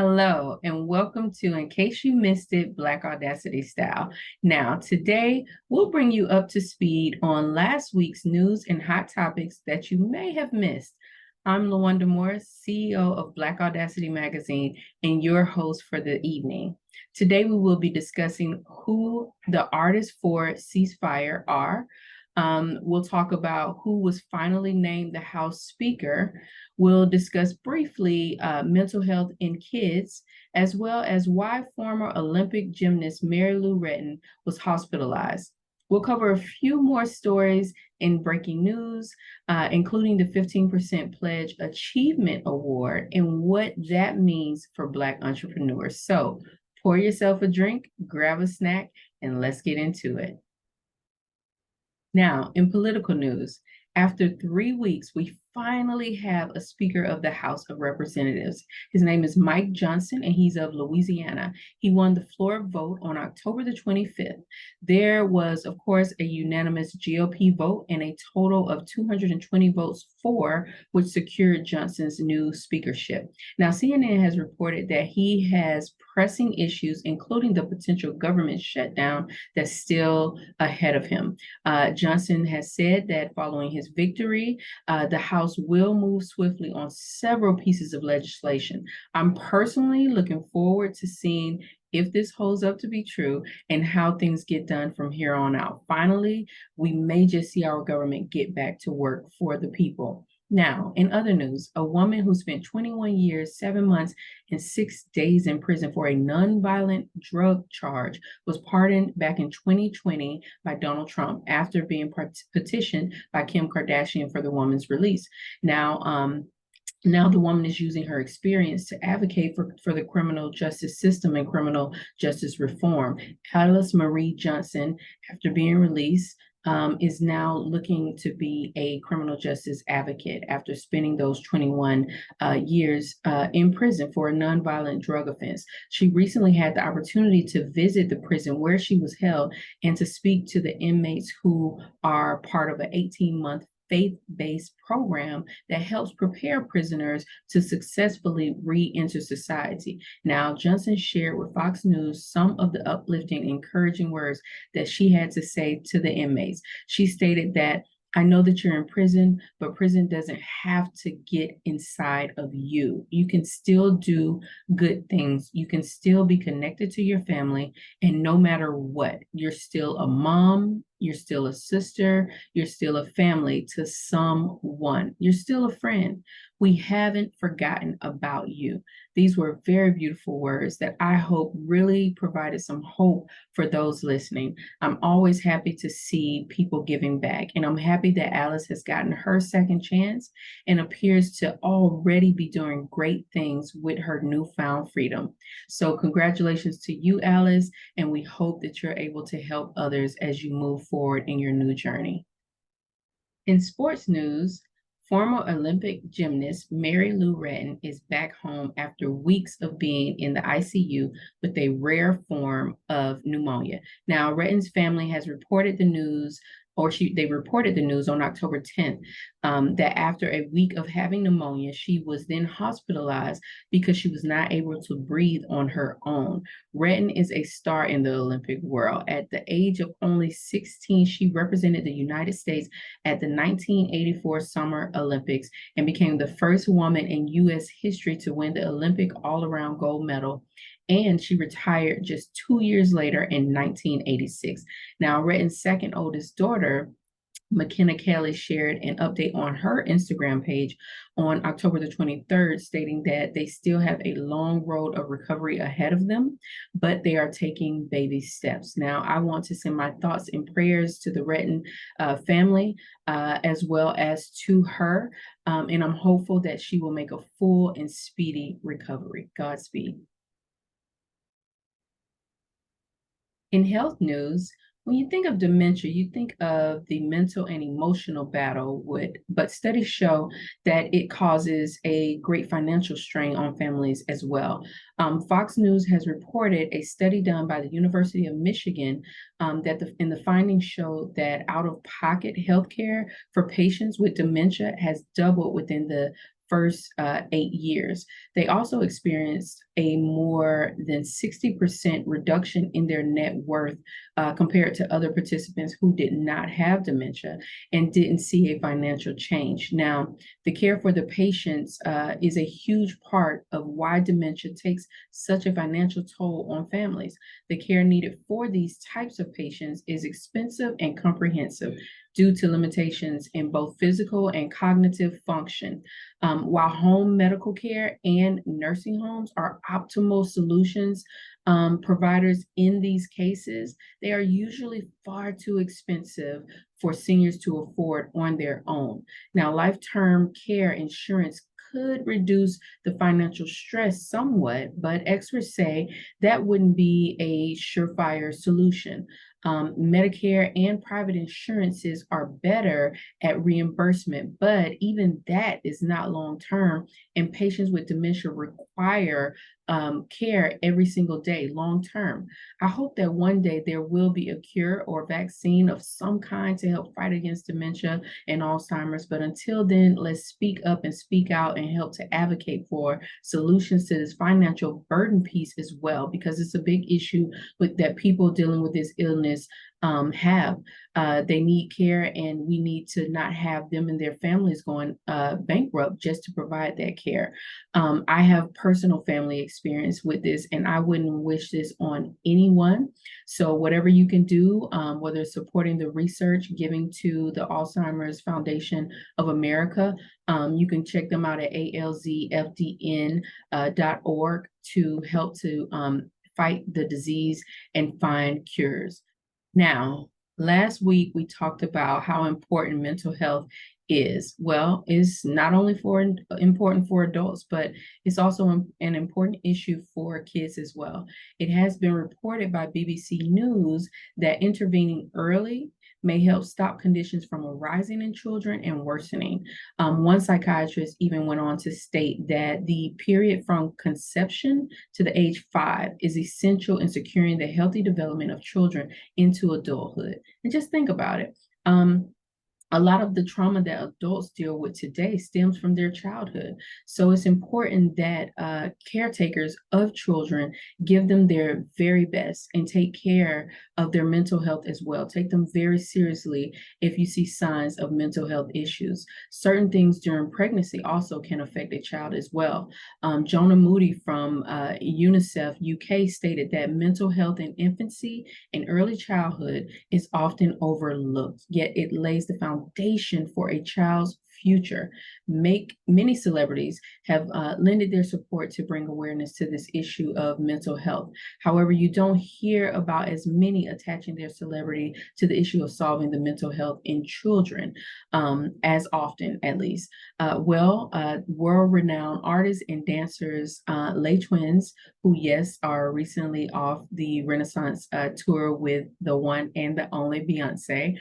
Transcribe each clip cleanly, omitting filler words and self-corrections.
Hello, and welcome to In Case You Missed It, Black Audacity Style. Now, today we'll bring you up to speed on last week's news and hot topics that you may have missed. I'm LaWanda Morris, CEO of Black Audacity Magazine, and your host for the evening. Today we will be discussing who the artists for Ceasefire are. We'll talk about who was finally named the House Speaker. We'll discuss briefly mental health in kids, as well as why former Olympic gymnast Mary Lou Retton was hospitalized. We'll cover a few more stories in breaking news, including the 15% Pledge Achievement Award and what that means for Black entrepreneurs. So pour yourself a drink, grab a snack, and let's get into it. Now, in political news, after 3 weeks, we finally have a Speaker of the House of Representatives. His name is Mike Johnson, and he's of Louisiana. He won the floor vote on October the 25th. There was, of course, a unanimous GOP vote and a total of 220 votes for, which secured Johnson's new speakership. Now, CNN has reported that he has pressing issues, including the potential government shutdown that's still ahead of him. Johnson has said that following his victory, the House will move swiftly on several pieces of legislation. I'm personally looking forward to seeing if this holds up to be true and how things get done from here on out. Finally, we may just see our government get back to work for the people. Now, in other news, a woman who spent 21 years, 7 months, and 6 days in prison for a nonviolent drug charge was pardoned back in 2020 by Donald Trump after being petitioned by Kim Kardashian for the woman's release. Now the woman is using her experience to advocate for the criminal justice system and criminal justice reform. Alice Marie Johnson, after being released, is now looking to be a criminal justice advocate after spending those 21 years in prison for a nonviolent drug offense. She recently had the opportunity to visit the prison where she was held and to speak to the inmates who are part of an 18-month faith-based program that helps prepare prisoners to successfully re-enter society. Now, Johnson shared with Fox News some of the uplifting, encouraging words that she had to say to the inmates. She stated that, "I know that you're in prison, but prison doesn't have to get inside of you. You can still do good things. You can still be connected to your family. And no matter what, you're still a mom, you're still a sister, you're still a family to someone. You're still a friend. We haven't forgotten about you." These were very beautiful words that I hope really provided some hope for those listening. I'm always happy to see people giving back, and I'm happy that Alice has gotten her second chance and appears to already be doing great things with her newfound freedom. So congratulations to you, Alice, and we hope that you're able to help others as you move forward in your new journey. In sports news, former Olympic gymnast Mary Lou Retton is back home after weeks of being in the ICU with a rare form of pneumonia. Now, Retton's family has reported the news, they reported the news on October 10th, that after a week of having pneumonia, she was then hospitalized because she was not able to breathe on her own. Retton is a star in the Olympic world. At the age of only 16, she represented the United States at the 1984 Summer Olympics and became the first woman in U.S. history to win the Olympic all-around gold medal. And she retired just 2 years later in 1986. Now, Retton's second oldest daughter, McKenna Kelly, shared an update on her Instagram page on October the 23rd, stating that they still have a long road of recovery ahead of them, but they are taking baby steps. Now, I want to send my thoughts and prayers to the Retton family, as well as to her, and I'm hopeful that she will make a full and speedy recovery. Godspeed. In health news, when you think of dementia, you think of the mental and emotional battle but studies show that it causes a great financial strain on families as well. Fox News has reported a study done by the University of Michigan that the findings show that out-of-pocket healthcare for patients with dementia has doubled within the first 8 years. They also experienced a more than 60% reduction in their net worth compared to other participants who did not have dementia and didn't see a financial change. Now, the care for the patients is a huge part of why dementia takes such a financial toll on families. The care needed for these types of patients is expensive and comprehensive due to limitations in both physical and cognitive function. While home medical care and nursing homes are optimal solutions, providers in these cases, they are usually far too expensive for seniors to afford on their own. Now, life-term care insurance could reduce the financial stress somewhat, but experts say that wouldn't be a surefire solution. Medicare and private insurances are better at reimbursement, but even that is not long term, and patients with dementia require care every single day, long term. I hope that one day there will be a cure or vaccine of some kind to help fight against dementia and Alzheimer's. But until then, let's speak up and speak out and help to advocate for solutions to this financial burden piece as well, because it's a big issue with that people dealing with this illness have. They need care, and we need to not have them and their families going bankrupt just to provide that care. I have personal family experience with this, and I wouldn't wish this on anyone. So whatever you can do, whether it's supporting the research, giving to the Alzheimer's Foundation of America, you can check them out at alzfdn.org to help to fight the disease and find cures. Now, last week we talked about how important mental health is. Well, it's not only important for adults, but it's also an important issue for kids as well. It has been reported by BBC News that intervening early may help stop conditions from arising in children and worsening. One psychiatrist even went on to state that the period from conception to the age 5 is essential in securing the healthy development of children into adulthood. And just think about it. A lot of the trauma that adults deal with today stems from their childhood. So it's important that caretakers of children give them their very best and take care of their mental health as well. Take them very seriously if you see signs of mental health issues. Certain things during pregnancy also can affect a child as well. Jonah Moody from UNICEF UK stated that mental health in infancy and early childhood is often overlooked, yet it lays the foundation for a child's future. Many celebrities have lended their support to bring awareness to this issue of mental health. However, you don't hear about as many attaching their celebrity to the issue of solving the mental health in children as often, at least. World-renowned artists and dancers, Les Twins, who, yes, are recently off the Renaissance tour with the one and the only Beyonce.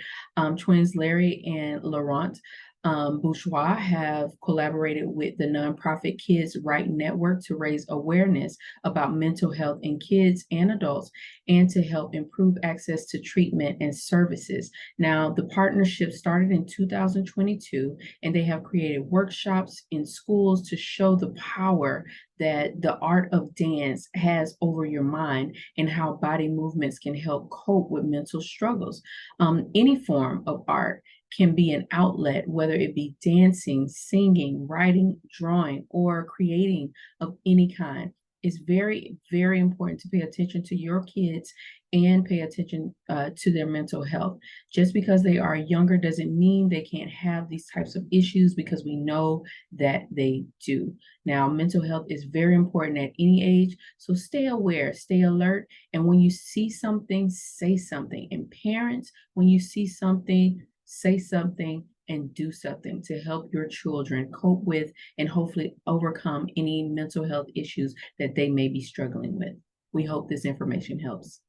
Twins Larry and Laurent Bourgeois have collaborated with the nonprofit Kids Right Network to raise awareness about mental health in kids and adults and to help improve access to treatment and services. Now, the partnership started in 2022, and they have created workshops in schools to show the power that the art of dance has over your mind and how body movements can help cope with mental struggles. Any form of art can be an outlet, whether it be dancing, singing, writing, drawing, or creating of any kind. It's very, very important to pay attention to your kids and pay attention to their mental health. Just because they are younger doesn't mean they can't have these types of issues, because we know that they do. Now, mental health is very important at any age, so stay aware, stay alert, and when you see something, say something. And parents, when you see something, say something and do something to help your children cope with and hopefully overcome any mental health issues that they may be struggling with. We hope this information helps.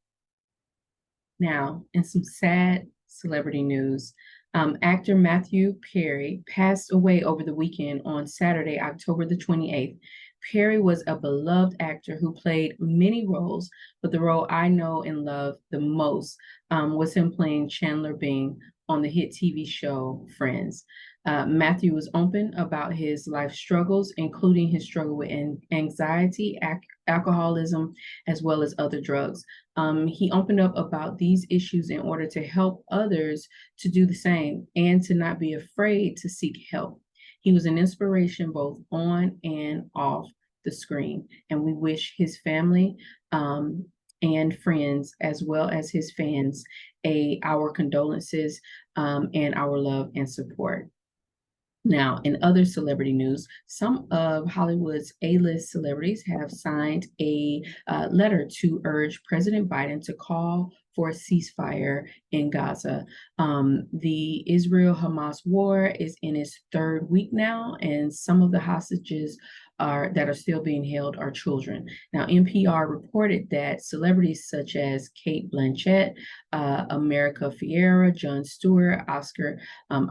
Now, in some sad celebrity news, actor Matthew Perry passed away over the weekend on Saturday, October the 28th. Perry was a beloved actor who played many roles, but the role I know and love the most was him playing Chandler Bing on the hit TV show Friends. Matthew was open about his life struggles, including his struggle with anxiety, alcoholism, as well as other drugs. He opened up about these issues in order to help others to do the same and to not be afraid to seek help. He was an inspiration both on and off the screen, and we wish his family and friends, as well as his fans, our condolences and our love and support. Now, in other celebrity news, some of Hollywood's A-list celebrities have signed a letter to urge President Biden to call for a ceasefire in Gaza. The Israel-Hamas war is in its third week now, and some of the hostages that are still being held are children. Now, NPR reported that celebrities such as Cate Blanchett, America Ferrera, Jon Stewart, Oscar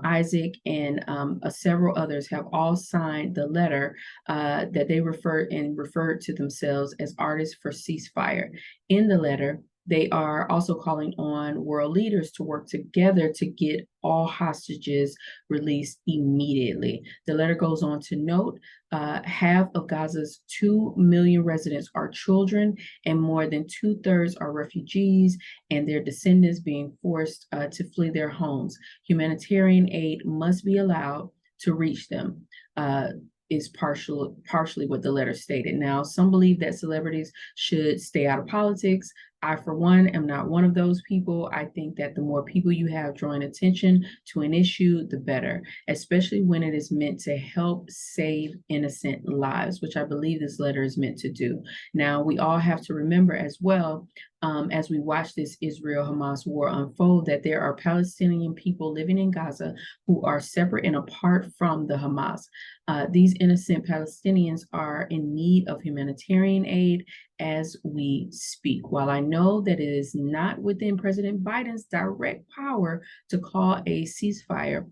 Isaac, and several others have all signed the letter that they referred to themselves as Artists for Ceasefire. In the letter, they are also calling on world leaders to work together to get all hostages released immediately. The letter goes on to note half of Gaza's 2 million residents are children, and more than 2/3 are refugees and their descendants being forced to flee their homes. Humanitarian aid must be allowed to reach them. Is partially what the letter stated. Now, some believe that celebrities should stay out of politics. I, for one, am not one of those people. I think that the more people you have drawing attention to an issue, the better, especially when it is meant to help save innocent lives, which I believe this letter is meant to do. Now, we all have to remember as well, as we watch this Israel-Hamas war unfold, that there are Palestinian people living in Gaza who are separate and apart from the Hamas. These innocent Palestinians are in need of humanitarian aid as we speak. While I know that it is not within President Biden's direct power to call a ceasefire,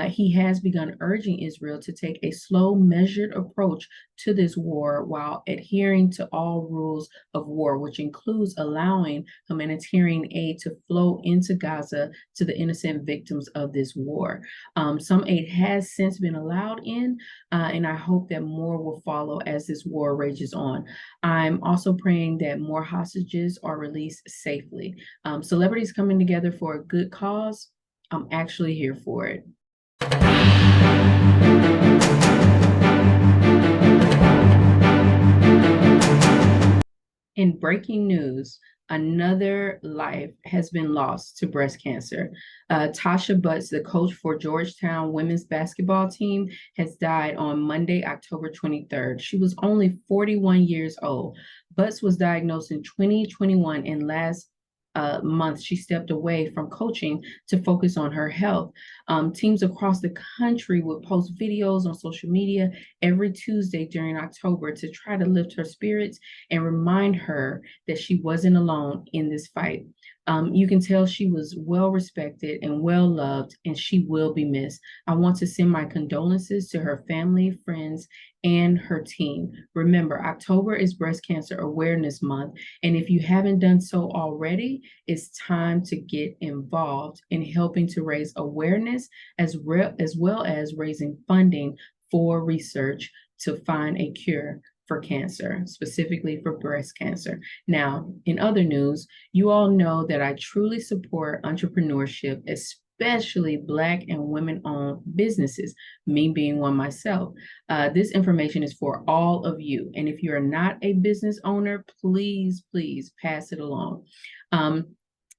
he has begun urging Israel to take a slow, measured approach to this war while adhering to all rules of war, which includes allowing humanitarian aid to flow into Gaza to the innocent victims of this war. Some aid has since been allowed in, and I hope that more will follow as this war rages on. I'm also praying that more hostages are released safely. Celebrities coming together for a good cause, I'm actually here for it. In breaking news, another life has been lost to breast cancer. Tasha Butts, the coach for Georgetown women's basketball team, has died on Monday, October 23rd. She was only 41 years old. Butts was diagnosed in 2021, and last month she stepped away from coaching to focus on her health. Teams across the country would post videos on social media every Tuesday during October to try to lift her spirits and remind her that she wasn't alone in this fight. You can tell she was well respected and well loved, and she will be missed. I want to send my condolences to her family, friends, and her team. Remember, October is Breast Cancer Awareness Month, and if you haven't done so already, it's time to get involved in helping to raise awareness as well as raising funding for research to find a cure for cancer, specifically for breast cancer. Now, in other news, you all know that I truly support entrepreneurship, especially Black and women-owned businesses, me being one myself. This information is for all of you. And if you're not a business owner, please pass it along.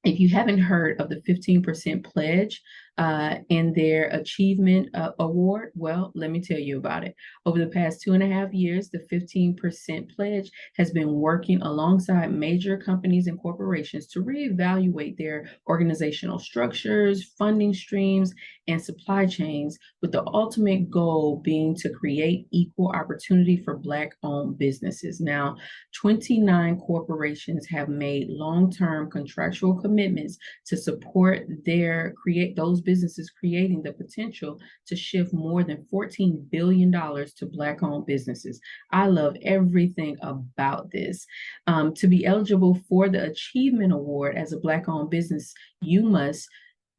If you haven't heard of the 15% pledge and their achievement award, well, let me tell you about it. Over the past 2.5 years, the 15% pledge has been working alongside major companies and corporations to reevaluate their organizational structures, funding streams, and supply chains, with the ultimate goal being to create equal opportunity for Black-owned businesses. Now, 29 corporations have made long-term contractual commitments to support those businesses, creating the potential to shift more than $14 billion to Black-owned businesses. I love everything about this. To be eligible for the Achievement Award as a Black-owned business, you must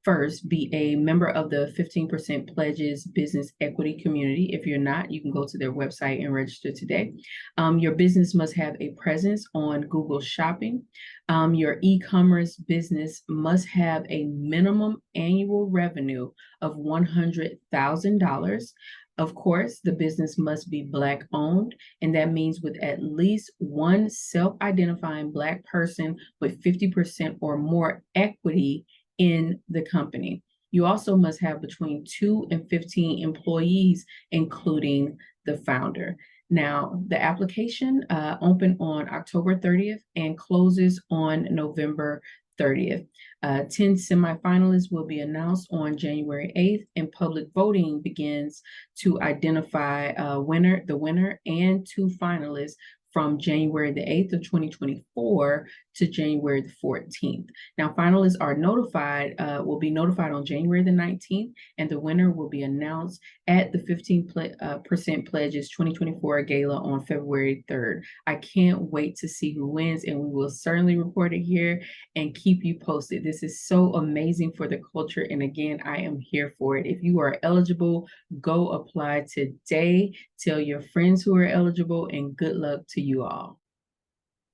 First, be a member of the 15% Pledges Business Equity Community. If you're not, you can go to their website and register today. Your business must have a presence on Google Shopping. Your e-commerce business must have a minimum annual revenue of $100,000. Of course, the business must be Black owned, and that means with at least one self-identifying Black person with 50% or more equity in the company. You also must have between 2 and 15 employees, including the founder. Now, the application opened on October 30th and closes on November 30th. 10 semifinalists will be announced on January 8th, and public voting begins to identify the winner, and 2 finalists from January the 8th of 2024 to January the 14th. Now, finalists will be notified on January the 19th, and the winner will be announced at the 15% Pledges 2024 Gala on February 3rd. I can't wait to see who wins, and we will certainly report it here and keep you posted. This is so amazing for the culture, and again, I am here for it. If you are eligible, go apply today. Tell your friends who are eligible, and good luck to you all.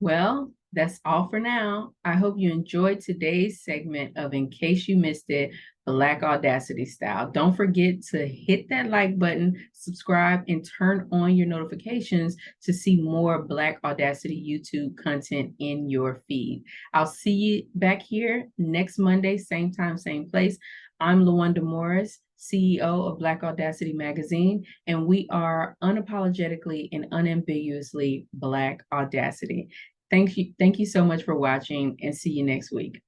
Well, that's all for now. I hope you enjoyed today's segment of In Case You Missed It, Black Audacity Style. Don't forget to hit that like button, subscribe, and turn on your notifications to see more Black Audacity YouTube content in your feed. I'll see you back here next Monday, same time, same place. I'm LaWanda Morris, CEO of Black Audacity Magazine, and we are unapologetically and unambiguously Black Audacity. Thank you so much for watching, and see you next week.